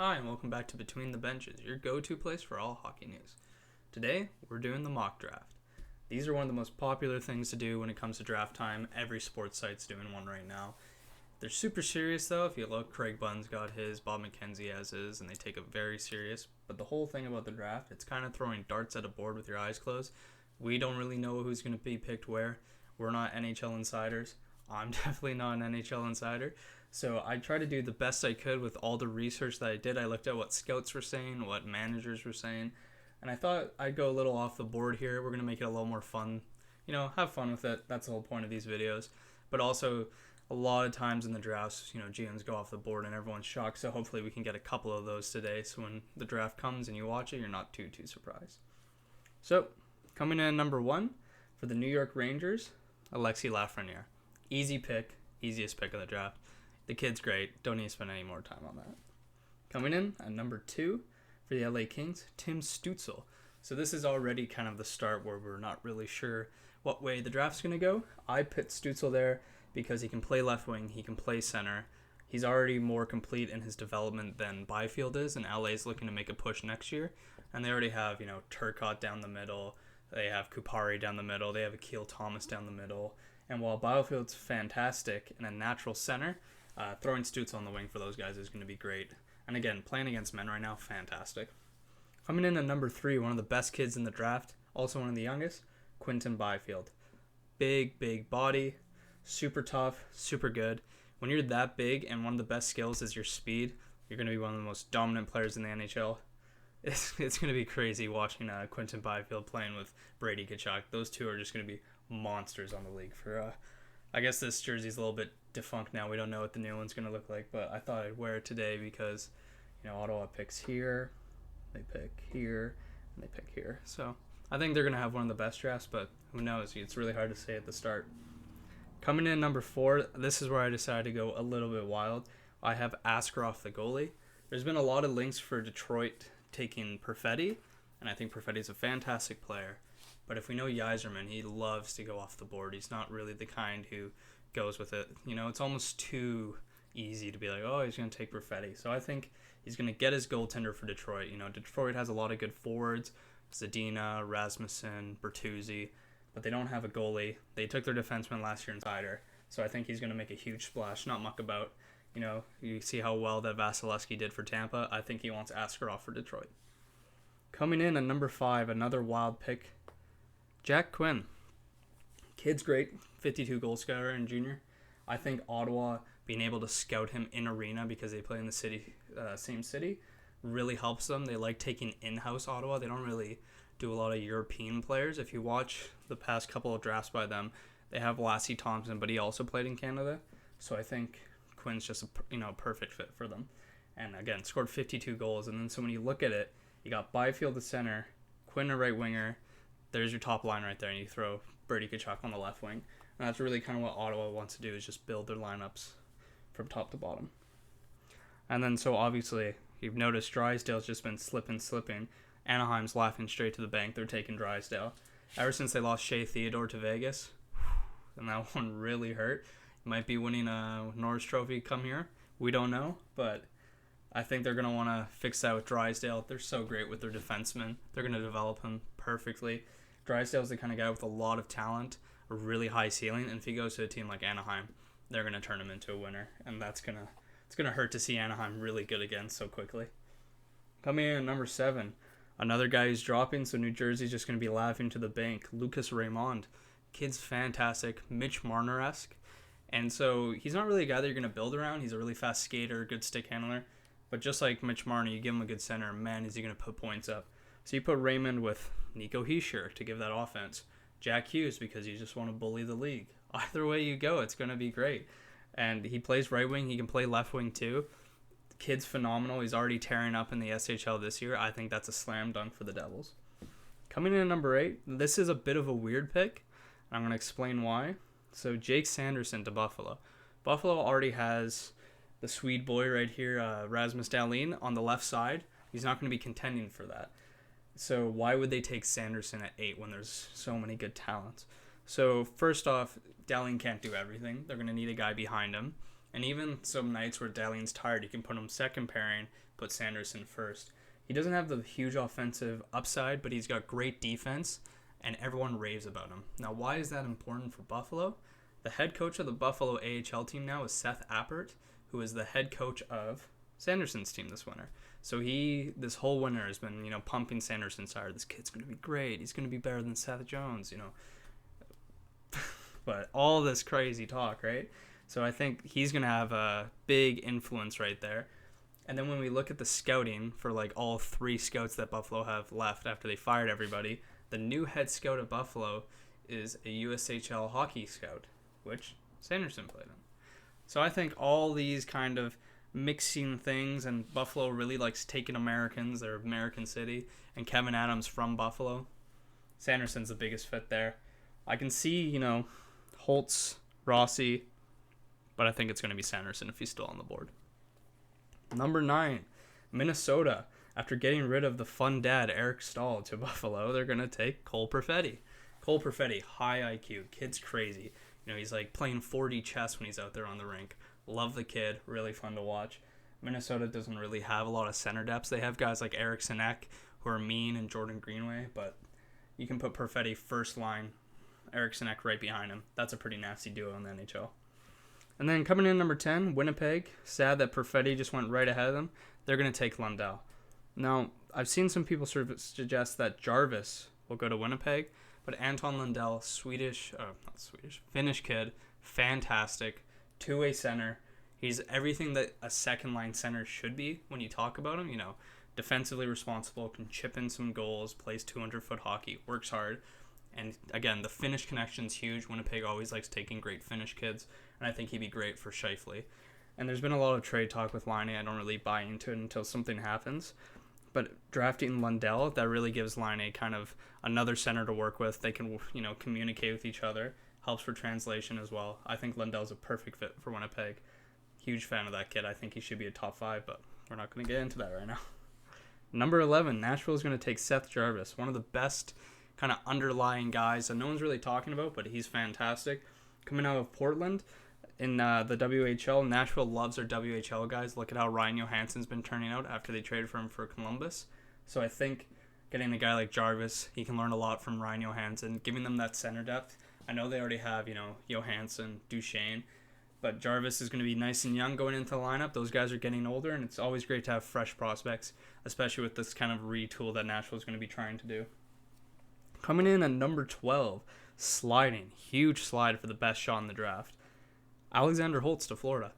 Hi, and welcome back to Between the Benches, your go-to place for all hockey news. Today, we're doing the mock draft. These are one of the most popular things to do when it comes to draft time. Every sports site's doing one right now. They're super serious, though. If you look, Craig Bunn's got his, Bob McKenzie has his, and they take it very serious. But the whole thing about the draft, it's kind of throwing darts at a board with your eyes closed. We don't really know who's going to be picked where. We're not NHL insiders. I'm definitely not an NHL insider. So I tried to do the best I could with all the research that I did. I looked at what scouts were saying, what managers were saying, and I thought I'd go a little off the board here. We're going to make it a little more fun. Have fun with it. That's the whole point of these videos. But also, a lot of times in the drafts, GMs go off the board and everyone's shocked. So hopefully we can get a couple of those today. So when the draft comes and you watch it, you're not too surprised. So, coming in at number 1 for the New York Rangers, Alexis Lafreniere. Easy pick, easiest pick of the draft. The kid's great. Don't need to spend any more time on that. Coming in at number 2 for the LA Kings, Tim Stützle. So this is already kind of the start where we're not really sure what way the draft's going to go. I put Stützle there because he can play left wing, he can play center. He's already more complete in his development than Byfield is, and LA is looking to make a push next year. And they already have, Turcotte down the middle. They have Kupari down the middle. They have Akil Thomas down the middle. And while Byfield's fantastic and a natural center, throwing Stützle on the wing for those guys is going to be great. And again, playing against men right now, fantastic. Coming in at number 3, one of the best kids in the draft, also one of the youngest, Quinton Byfield. Big body, super tough, super good. When you're that big and one of the best skills is your speed, you're going to be one of the most dominant players in the NHL. It's going to be crazy watching Quinton Byfield playing with Brady Tkachuk. Those two are just going to be monsters on the league. I guess this jersey's a little bit defunct now. We don't know what the new one's going to look like, but I thought I'd wear it today because, Ottawa picks here, they pick here, and they pick here. So I think they're going to have one of the best drafts, but who knows? It's really hard to say at the start. Coming in number 4, this is where I decided to go a little bit wild. I have Askarov, the goalie. There's been a lot of links for Detroit taking Perfetti, and I think Perfetti's a fantastic player. But if we know Yzerman, he loves to go off the board. He's not really the kind who goes with it. It's almost too easy to be like, oh, he's going to take Perfetti. So I think he's going to get his goaltender for Detroit. Detroit has a lot of good forwards, Zadina, Rasmussen, Bertuzzi, but they don't have a goalie. They took their defenseman last year in Cider, so I think he's going to make a huge splash, not muck about. You see how well that Vasilevsky did for Tampa. I think he wants Askarov for Detroit. Coming in at number 5, another wild pick, Jack Quinn. Kid's great, 52 goal scorer in junior. I think Ottawa being able to scout him in arena because they play in the same city really helps them. They like taking in-house Ottawa. They don't really do a lot of European players. If you watch the past couple of drafts by them, they have Lassie Thompson, but he also played in Canada. So I think Quinn's just a perfect fit for them. And again, scored 52 goals. And then so when you look at it, you got Byfield the center, Quinn a right winger. There's your top line right there, and you throw Brady Tkachuk on the left wing. And that's really kind of what Ottawa wants to do, is just build their lineups from top to bottom. And then so obviously, you've noticed Drysdale's just been slipping. Anaheim's laughing straight to the bank. They're taking Drysdale. Ever since they lost Shea Theodore to Vegas, and that one really hurt. Might be winning a Norris Trophy come here. We don't know, but I think they're going to want to fix that with Drysdale. They're so great with their defensemen. They're going to develop him perfectly. Drysdale's the kind of guy with a lot of talent, a really high ceiling, and if he goes to a team like Anaheim, they're going to turn him into a winner, and it's going to hurt to see Anaheim really good again so quickly. Coming in at number 7, another guy who's dropping, so New Jersey's just going to be laughing to the bank, Lucas Raymond. Kid's fantastic, Mitch Marner-esque, and so he's not really a guy that you're going to build around. He's a really fast skater, good stick handler, but just like Mitch Marner, you give him a good center, man, is he going to put points up. So you put Raymond with Nico Hischier to give that offense. Jack Hughes because you just want to bully the league. Either way you go, it's going to be great. And he plays right wing. He can play left wing too. The kid's phenomenal. He's already tearing up in the SHL this year. I think that's a slam dunk for the Devils. Coming in at number 8, this is a bit of a weird pick. I'm going to explain why. So Jake Sanderson to Buffalo. Buffalo already has the Swede boy right here, Rasmus Dahlin, on the left side. He's not going to be contending for that. So why would they take Sanderson at 8 when there's so many good talents? So first off, Dahlin can't do everything. They're going to need a guy behind him. And even some nights where Dahlian's tired, you can put him second pairing, put Sanderson first. He doesn't have the huge offensive upside, but he's got great defense, and everyone raves about him. Now, why is that important for Buffalo? The head coach of the Buffalo AHL team now is Seth Appert, who is the head coach of Sanderson's team this winter. So this whole winter has been, pumping Sanderson's tire. This kid's going to be great. He's going to be better than Seth Jones, But all this crazy talk, right? So I think he's going to have a big influence right there. And then when we look at the scouting for all 3 scouts that Buffalo have left after they fired everybody, the new head scout of Buffalo is a USHL hockey scout, which Sanderson played in. So I think all these kind of mixing things, and Buffalo really likes taking Americans, they're American city, and Kevin Adams from Buffalo. Sanderson's the biggest fit there. I can see, Holtz, Rossi, but I think it's going to be Sanderson if he's still on the board. Number 9, Minnesota. After getting rid of the fun dad, Eric Stahl, to Buffalo, they're going to take Cole Perfetti. Cole Perfetti, high IQ, kid's crazy. He's playing 4D chess when he's out there on the rink. Love the kid, really fun to watch. Minnesota doesn't really have a lot of center depths. They have guys like Eric Sinek, who are mean, and Jordan Greenway, but you can put Perfetti first line, Eric Sinek right behind him. That's a pretty nasty duo in the NHL. And then coming in number 10, Winnipeg. Sad that Perfetti just went right ahead of them. They're going to take Lundell. Now, I've seen some people sort of suggest that Jarvis will go to Winnipeg, but Anton Lundell, Finnish kid, fantastic, two-way center. He's everything that a second-line center should be when you talk about him. Defensively responsible, can chip in some goals, plays 200-foot hockey, works hard. And again, the Finnish connection's huge. Winnipeg always likes taking great Finnish kids, and I think he'd be great for Scheifele. And there's been a lot of trade talk with Laine. I don't really buy into it until something happens. But drafting Lundell, that really gives Laine kind of another center to work with. They can, communicate with each other. Helps for translation as well. I think Lundell's a perfect fit for Winnipeg. Huge fan of that kid. I think he should be a top 5, but we're not going to get into that right now. Number 11, Nashville is going to take Seth Jarvis, one of the best kind of underlying guys that no one's really talking about, but he's fantastic. Coming out of Portland in the WHL, Nashville loves their WHL guys. Look at how Ryan Johansson's been turning out after they traded for him for Columbus. So I think getting a guy like Jarvis, he can learn a lot from Ryan Johansson, giving them that center depth. I know they already have, Johansson, Duchesne, but Jarvis is going to be nice and young going into the lineup. Those guys are getting older, and it's always great to have fresh prospects, especially with this kind of retool that Nashville is going to be trying to do. Coming in at number 12, sliding. Huge slide for the best shot in the draft. Alexander Holtz to Florida.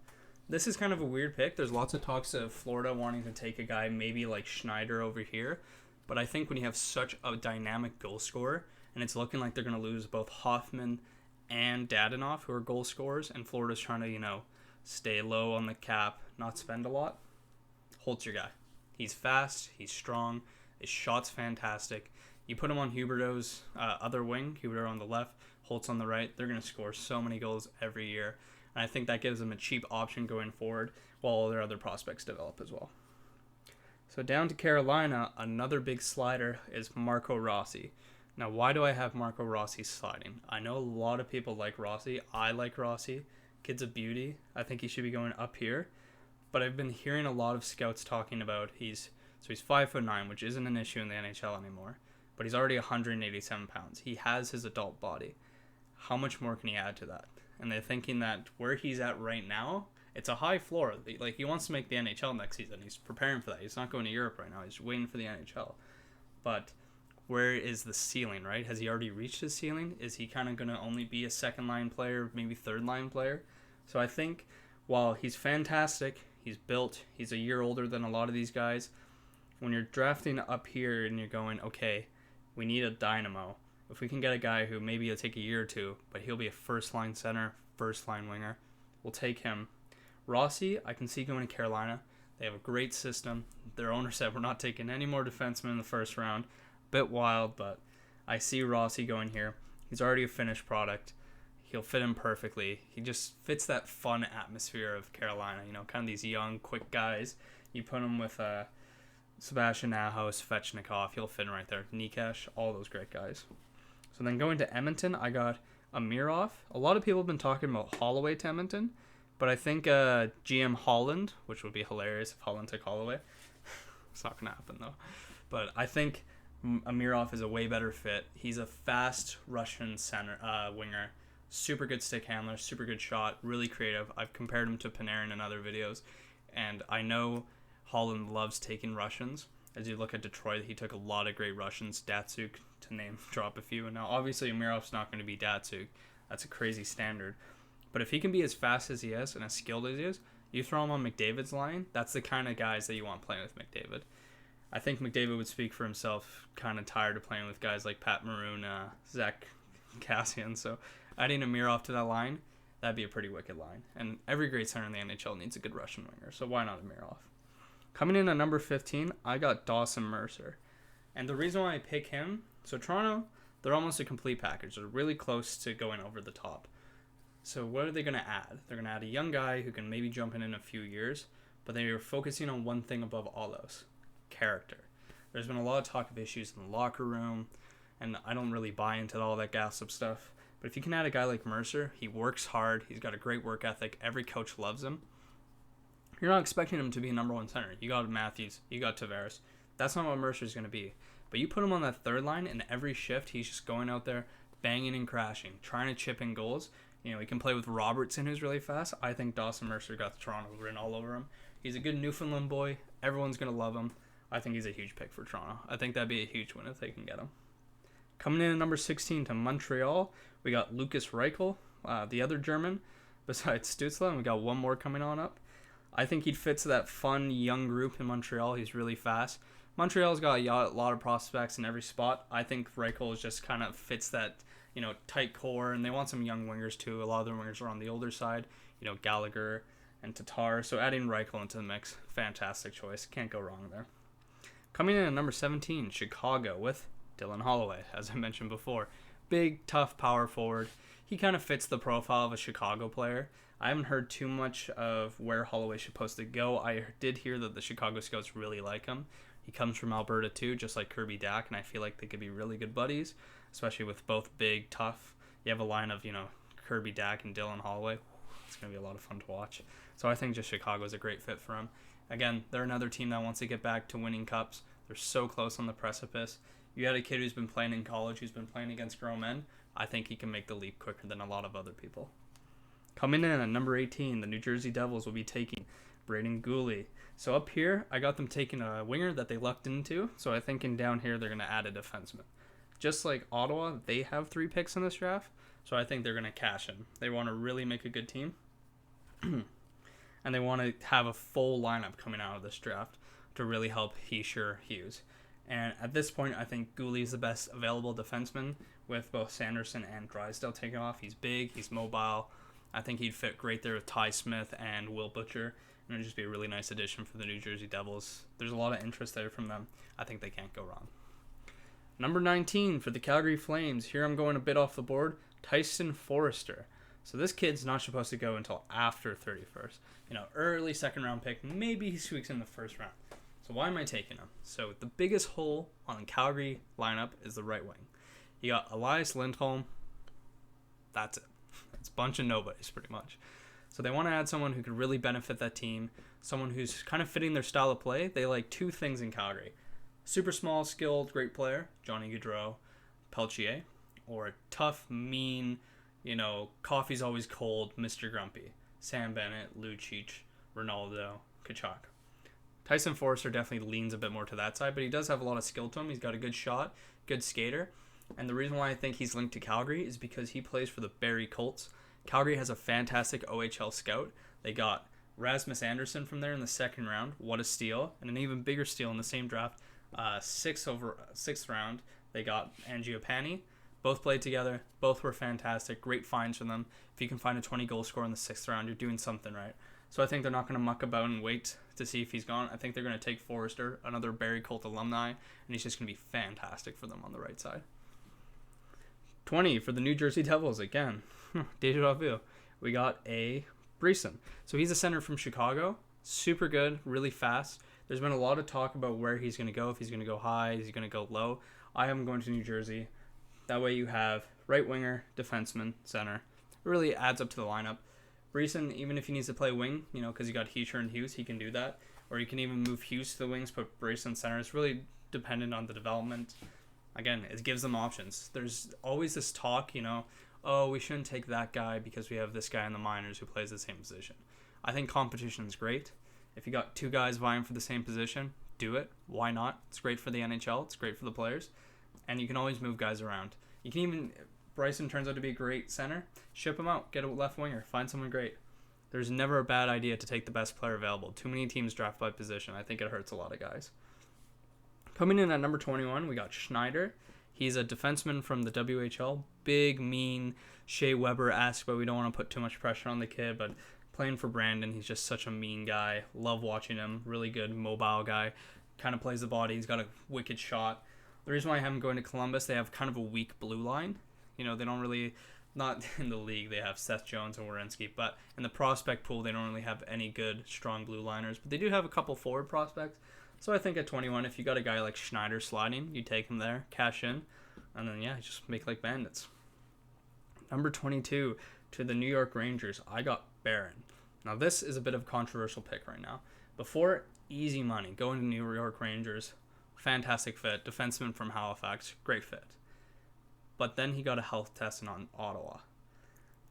This is kind of a weird pick. There's lots of talks of Florida wanting to take a guy maybe like Schneider over here, but I think when you have such a dynamic goal scorer, and it's looking like they're going to lose both Hoffman and Dadonov, who are goal scorers, and Florida's trying to, stay low on the cap, not spend a lot, Holt's your guy. He's fast, he's strong, his shot's fantastic. You put him on Huberdeau's other wing, Huberdeau on the left, Holtz on the right, they're going to score so many goals every year. And I think that gives them a cheap option going forward while all their other prospects develop as well. So down to Carolina, another big slider is Marco Rossi. Now, why do I have Marco Rossi sliding? I know a lot of people like Rossi. I like Rossi. Kid's a beauty. I think he should be going up here. But I've been hearing a lot of scouts talking about he's 5'9", which isn't an issue in the NHL anymore. But he's already 187 pounds. He has his adult body. How much more can he add to that? And they're thinking that where he's at right now, it's a high floor. Like, he wants to make the NHL next season. He's preparing for that. He's not going to Europe right now. He's waiting for the NHL. But where is the ceiling, right? Has he already reached his ceiling? Is he kind of going to only be a second-line player, maybe third-line player? So I think while he's fantastic, he's built, he's a year older than a lot of these guys, when you're drafting up here and you're going, okay, we need a dynamo. If we can get a guy who maybe it'll take a year or two, but he'll be a first-line center, first-line winger, we'll take him. Rossi, I can see going to Carolina. They have a great system. Their owner said we're not taking any more defensemen in the first round. Bit wild, but I see Rossi going here. He's already a finished product. He'll fit in perfectly. He just fits that fun atmosphere of Carolina, kind of these young, quick guys. You put him with Sebastian Aho, Svechnikov, he'll fit in right there. Nikesh, all those great guys. So then going to Edmonton, I got Amirov. A lot of people have been talking about Holloway to Edmonton, But I think GM Holland, which would be hilarious if Holland took Holloway. It's not going to happen, though. But I think Amirov is a way better fit. He's a fast Russian center winger. Super good stick handler, super good shot, really creative. I've compared him to Panarin in other videos. And I know Holland loves taking Russians. As you look at Detroit, he took a lot of great Russians. Datsuk, to name drop a few. And now, obviously, Amirov's not going to be Datsuk. That's a crazy standard. But if he can be as fast as he is and as skilled as he is, you throw him on McDavid's line, that's the kind of guys that you want playing with McDavid. I think McDavid would speak for himself, kind of tired of playing with guys like Pat Maroon, Zach Kassian. So adding Amirov to that line, that'd be a pretty wicked line. And every great center in the NHL needs a good Russian winger, so why not Amirov? Coming in at number 15, I got Dawson Mercer. And the reason why I pick him, so Toronto, they're almost a complete package. They're really close to going over the top. So what are they going to add? They're going to add a young guy who can maybe jump in a few years, but they are focusing on one thing above all else: character. There's been a lot of talk of issues in the locker room, and I don't really buy into all that gossip stuff. But if you can add a guy like Mercer, he works hard, he's got a great work ethic, every coach loves him. You're not expecting him to be a number one center. You got Matthews, you got Tavares. That's not what Mercer's going to be. But you put him on that third line, and every shift he's just going out there, banging and crashing, trying to chip in goals. You know, he can play with Robertson, who's really fast. I think Dawson Mercer got the Toronto written all over him. He's a good Newfoundland boy. Everyone's going to love him. I think he's a huge pick for Toronto. I think that'd be a huge win if they can get him. Coming in at number 16 to Montreal, we got Lukas Reichel, the other German, besides Stützle, and we got one more coming on up. I think he'd fit to that fun, young group in Montreal. He's really fast. Montreal's got a lot of prospects in every spot. I think Reichel just kind of fits that, tight core, and they want some young wingers too. A lot of their wingers are on the older side, Gallagher and Tatar. So adding Reichel into the mix, fantastic choice. Can't go wrong there. Coming in at number 17, Chicago with Dylan Holloway, as I mentioned before. Big, tough power forward. He kind of fits the profile of a Chicago player. I haven't heard too much of where Holloway's supposed to go. I did hear that the Chicago scouts really like him. He comes from Alberta too, just like Kirby Dack, and I feel like they could be really good buddies, especially with both big, tough. You have a line of, Kirby Dack and Dylan Holloway. It's going to be a lot of fun to watch. So I think just Chicago is a great fit for him. Again, they're another team that wants to get back to winning cups. They're so close on the precipice. You had a kid who's been playing in college, who's been playing against grown men. I think he can make the leap quicker than a lot of other people. Coming in at number 18, the New Jersey Devils will be taking Braden Gooley. So up here, I got them taking a winger that they lucked into. So I think down here, they're going to add a defenseman. Just like Ottawa, they have 3 picks in this draft. So I think they're going to cash in. They want to really make a good team. And they want to have a full lineup coming out of this draft to really help Hughes. And at this point, I think Gooley is the best available defenseman with both Sanderson and Drysdale taking off. He's big, he's mobile. I think he'd fit great there with Ty Smith and Will Butcher. And it'd just be a really nice addition for the New Jersey Devils. There's a lot of interest there from them. I think they can't go wrong. Number 19 for the Calgary Flames. Here I'm going a bit off the board. Tyson Forrester. So this kid's not supposed to go until after 31st. Early second round pick. Maybe he squeaks in the first round. So why am I taking him? So the biggest hole on the Calgary lineup is the right wing. You got Elias Lindholm. That's it. It's a bunch of nobodies pretty much. So they want to add someone who could really benefit that team, someone who's kind of fitting their style of play. They like 2 things in Calgary. Super small, skilled, great player, Johnny Gaudreau, Peltier, or a tough, mean, coffee's always cold, Mr. Grumpy, Sam Bennett, Lucic, Ronaldo, Kachuk. Tyson Forrester definitely leans a bit more to that side, but he does have a lot of skill to him. He's got a good shot, good skater. And the reason why I think he's linked to Calgary is because he plays for the Barrie Colts. Calgary has a fantastic OHL scout. They got Rasmus Anderson from there in the second round. What a steal. And an even bigger steal in the same draft. 6th round, they got Angiopani. Both played together. Both were fantastic. Great finds for them. If you can find a 20-goal scorer in the 6th round, you're doing something right. So I think they're not going to muck about and wait to see if he's gone. I think they're going to take Forrester, another Barrie Colt alumni, and he's just going to be fantastic for them on the right side. 20 for the New Jersey Devils again. Deja vu. We got a Breeson. So he's a center from Chicago. Super good, really fast. There's been a lot of talk about where he's going to go. If he's going to go high, is he going to go low? I am going to New Jersey. That way you have right winger, defenseman, center. It really adds up to the lineup. Bryson, even if he needs to play wing, because you got Heacher and Hughes, he can do that. Or you can even move Hughes to the wings, put Bryson center. It's really dependent on the development. Again, it gives them options. There's always this talk, oh, we shouldn't take that guy because we have this guy in the minors who plays the same position. I think competition is great. If you got two guys vying for the same position, do it. Why not? It's great for the NHL. It's great for the players. And you can always move guys around. You can even, Bryson turns out to be a great center, ship him out, get a left winger, find someone great. There's never a bad idea to take the best player available. Too many teams draft by position. I think it hurts a lot of guys. Coming in at number 21, we got Schneider. He's a defenseman from the WHL. Big, mean, Shea Weber-esque, but we don't want to put too much pressure on the kid. But playing for Brandon, he's just such a mean guy. Love watching him. Really good, mobile guy. Kind of plays the body. He's got a wicked shot. The reason why I have him going to Columbus, they have kind of a weak blue line. They don't really, not in the league, they have Seth Jones and Werenski, but in the prospect pool, they don't really have any good, strong blue liners. But they do have a couple forward prospects. So I think at 21, if you got a guy like Schneider sliding, you take him there, cash in, and then, just make like bandits. Number 22, to the New York Rangers, I got Barron. Now, this is a bit of a controversial pick right now. Before, easy money, going to New York Rangers, fantastic fit, defenseman from Halifax, great fit. But then he got a health test on Ottawa.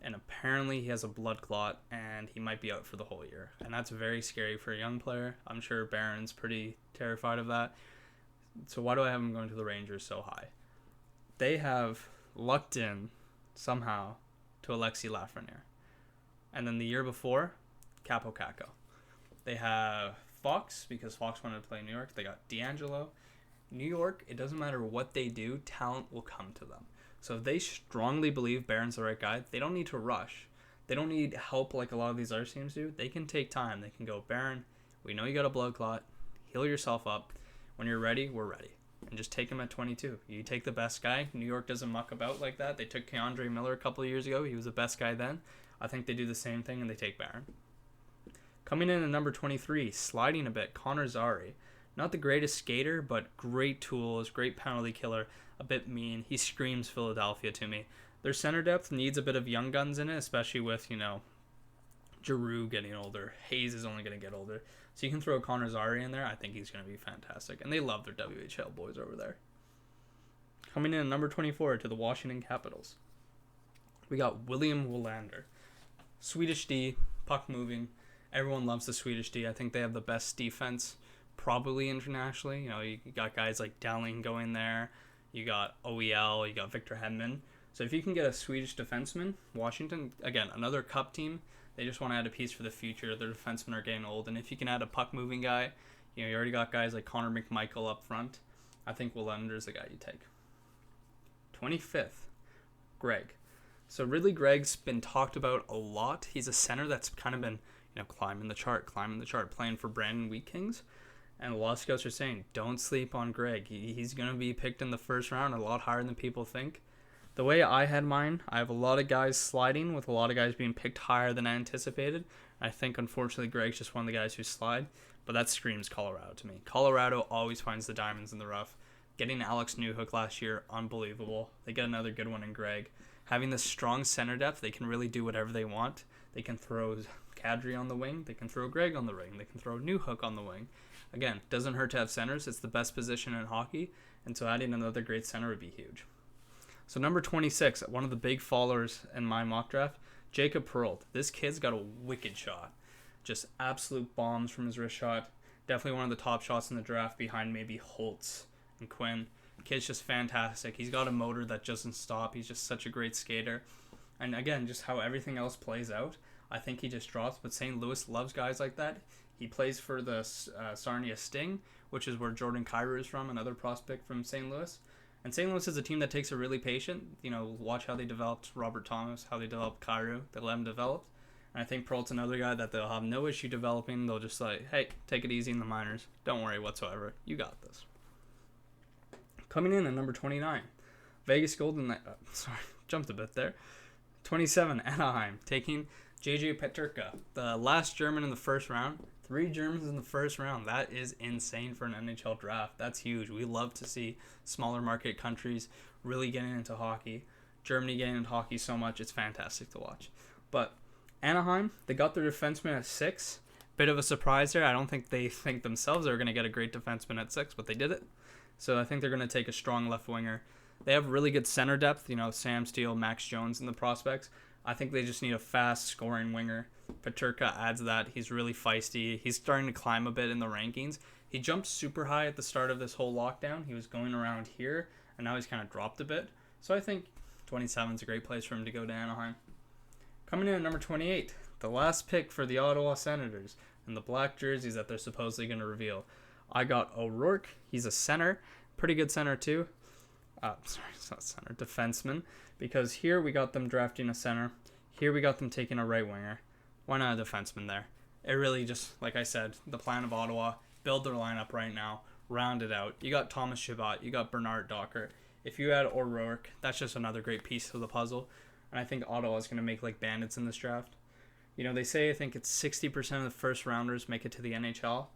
And apparently he has a blood clot and he might be out for the whole year. And that's very scary for a young player. I'm sure Barron's pretty terrified of that. So why do I have him going to the Rangers so high? They have lucked in somehow to Alexi Lafreniere. And then the year before, Capo Caco. They have Fox, because Fox wanted to play in New York. They got D'Angelo. New York, it doesn't matter what they do, talent will come to them. So if they strongly believe Barron's the right guy, they don't need to rush. They don't need help like a lot of these other teams do. They can take time. They can go, Barron, we know you got a blood clot. Heal yourself up. When you're ready, we're ready. And just take him at 22. You take the best guy. New York doesn't muck about like that. They took Keandre Miller a couple of years ago. He was the best guy then. I think they do the same thing and they take Barron. Coming in at number 23, sliding a bit, Connor Zary. Not the greatest skater, but great tools, great penalty killer, a bit mean. He screams Philadelphia to me. Their center depth needs a bit of young guns in it, especially with, Giroux getting older. Hayes is only going to get older. So you can throw Connor Zary in there. I think he's going to be fantastic. And they love their WHL boys over there. Coming in at number 24 to the Washington Capitals, we got William Willander. Swedish D, puck moving. Everyone loves the Swedish D. I think they have the best defense probably internationally. You got guys like Dowling going there. You got OEL. You got Victor Hedman. So if you can get a Swedish defenseman, Washington, again, another cup team, they just want to add a piece for the future. Their defensemen are getting old. And if you can add a puck-moving guy, you already got guys like Connor McMichael up front. I think Willander's the guy you take. 25th, Greg. So Ridley Gregg's been talked about a lot. He's a center that's kind of been, climbing the chart, playing for Brandon Wheat Kings. And a lot of scouts are saying, don't sleep on Greg. He's going to be picked in the first round, a lot higher than people think. The way I had mine, I have a lot of guys sliding with a lot of guys being picked higher than I anticipated. I think, unfortunately, Greg's just one of the guys who slide. But that screams Colorado to me. Colorado always finds the diamonds in the rough. Getting Alex Newhook last year, unbelievable. They get another good one in Greg. Having this strong center depth, they can really do whatever they want. They can throw Kadri on the wing. They can throw Greg on the wing. They can throw Newhook on the wing. Again, doesn't hurt to have centers. It's the best position in hockey. And so adding another great center would be huge. So number 26, one of the big fallers in my mock draft, Jacob Perreault. This kid's got a wicked shot. Just absolute bombs from his wrist shot. Definitely one of the top shots in the draft behind maybe Holtz and Quinn. The kid's just fantastic. He's got a motor that doesn't stop. He's just such a great skater. And again, just how everything else plays out, I think he just drops. But St. Louis loves guys like that. He plays for the Sarnia Sting, which is where Jordan Kyrou is from, another prospect from St. Louis. And St. Louis is a team that takes it really patient. Watch how they developed Robert Thomas, how they developed Kyrou. They let him develop. And I think Perreault's another guy that they'll have no issue developing. They'll just say, hey, take it easy in the minors. Don't worry whatsoever. You got this. Coming in at number 29, Vegas Golden Knights. Jumped a bit there. 27, Anaheim, taking JJ Peterka, the last German in the first round. 3 Germans in the first round. That is insane for an NHL draft. That's huge. We love to see smaller market countries really getting into hockey. Germany getting into hockey so much, it's fantastic to watch. But Anaheim, they got their defenseman at 6. Bit of a surprise there. I don't think they think themselves they're going to get a great defenseman at 6, but they did it. So I think they're going to take a strong left winger. They have really good center depth, Sam Steele, Max Jones in the prospects. I think they just need a fast scoring winger. Peterka adds that. He's really feisty. He's starting to climb a bit in the rankings. He jumped super high at the start of this whole lockdown. He was going around here, and now he's kind of dropped a bit. So I think 27 is a great place for him to go to Anaheim. Coming in at number 28, the last pick for the Ottawa Senators and the black jerseys that they're supposedly going to reveal. I got O'Rourke. He's a center. Pretty good center, too. Sorry, it's not center. Defenseman. Because here we got them drafting a center. Here we got them taking a right winger. Why not a defenseman there? It really just, like I said, the plan of Ottawa, build their lineup right now, round it out. You got Thomas Chabot. You got Bernard Docker. If you add O'Rourke, that's just another great piece of the puzzle. And I think Ottawa's going to make like bandits in this draft. They say I think it's 60% of the first rounders make it to the NHL.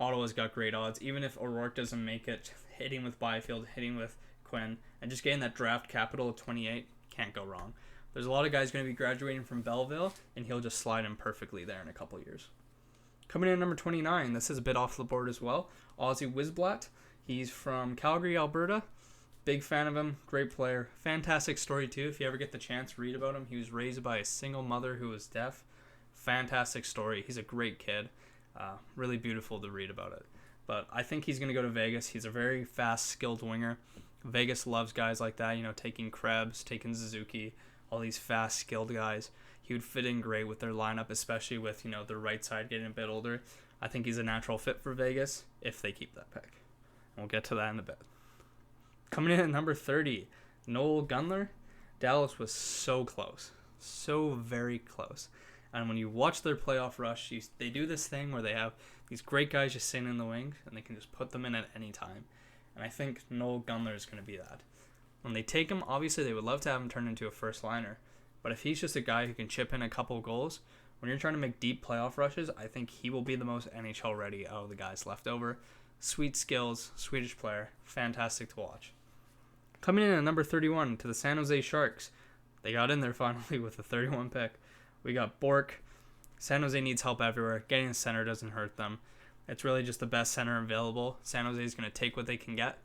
Ottawa's got great odds. Even if O'Rourke doesn't make it, hitting with Byfield, hitting with Quinn, and just getting that draft capital of 28, can't go wrong. There's a lot of guys going to be graduating from Belleville, and he'll just slide in perfectly there in a couple years. Coming in at number 29, this is a bit off the board as well. Ozzy Wisblatt. He's from Calgary, Alberta. Big fan of him. Great player. Fantastic story, too. If you ever get the chance, read about him. He was raised by a single mother who was deaf. Fantastic story. He's a great kid. Really beautiful to read about it. But I think he's going to go to Vegas. He's a very fast, skilled winger. Vegas loves guys like that, taking Krebs, taking Suzuki, all these fast, skilled guys. He would fit in great with their lineup, especially with, the right side getting a bit older. I think he's a natural fit for Vegas if they keep that pick. We'll get to that in a bit. Coming in at number 30, Noel Gunler. Dallas was so close. So very close. And when you watch their playoff rush, they do this thing where they have these great guys just sitting in the wings, and they can just put them in at any time. And I think Noel Gunler is going to be that. When they take him, obviously they would love to have him turn into a first liner. But if he's just a guy who can chip in a couple goals, when you're trying to make deep playoff rushes, I think he will be the most NHL ready out of the guys left over. Sweet skills, Swedish player, fantastic to watch. Coming in at number 31 to the San Jose Sharks. They got in there finally with the 31 pick. We got Bork. San Jose needs help everywhere. Getting a center doesn't hurt them. It's really just the best center available. San Jose is going to take what they can get.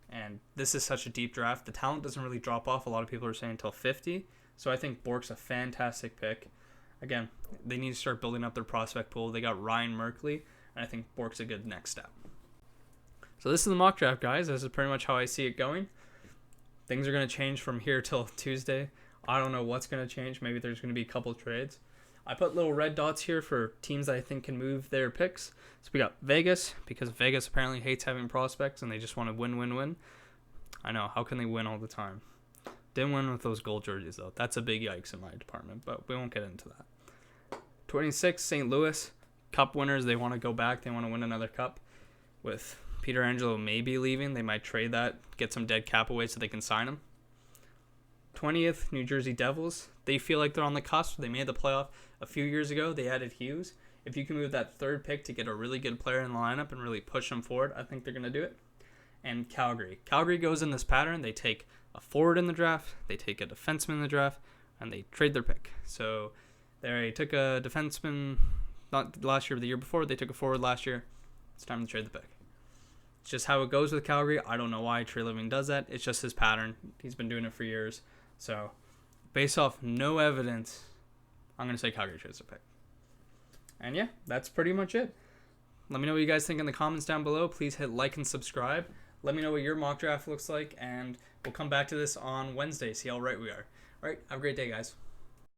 And this is such a deep draft. The talent doesn't really drop off. A lot of people are saying until 50. So I think Bork's a fantastic pick. Again, they need to start building up their prospect pool. They got Ryan Merkley, and I think Bork's a good next step. So this is the mock draft, guys. This is pretty much how I see it going. Things are going to change from here till Tuesday. I don't know what's going to change. Maybe there's going to be a couple trades. I put little red dots here for teams that I think can move their picks. So we got Vegas, because Vegas apparently hates having prospects and they just want to win. I know, how can they win all the time? Didn't win with those gold jerseys, though. That's a big yikes in my department, but we won't get into that. 26, St. Louis. Cup winners, they want to go back. They want to win another cup. With Peter Angelo maybe leaving, they might trade that, get some dead cap away so they can sign him. 20th, New Jersey Devils. They feel like they're on the cusp. They made the playoff a few years ago. They added Hughes. If you can move that third pick to get a really good player in the lineup and really push them forward, I think they're going to do it. And Calgary. Calgary goes in this pattern. They take a forward in the draft, they take a defenseman in the draft, and they trade their pick. So they took a defenseman, not last year, but the year before. They took a forward last year. It's time to trade the pick. It's just how it goes with Calgary. I don't know why Trey Living does that. It's just his pattern. He's been doing it for years. So, based off no evidence, I'm going to say Calgary trades the pick. And yeah, that's pretty much it. Let me know what you guys think in the comments down below. Please hit like and subscribe. Let me know what your mock draft looks like, and we'll come back to this on Wednesday, see how right we are. All right, have a great day, guys.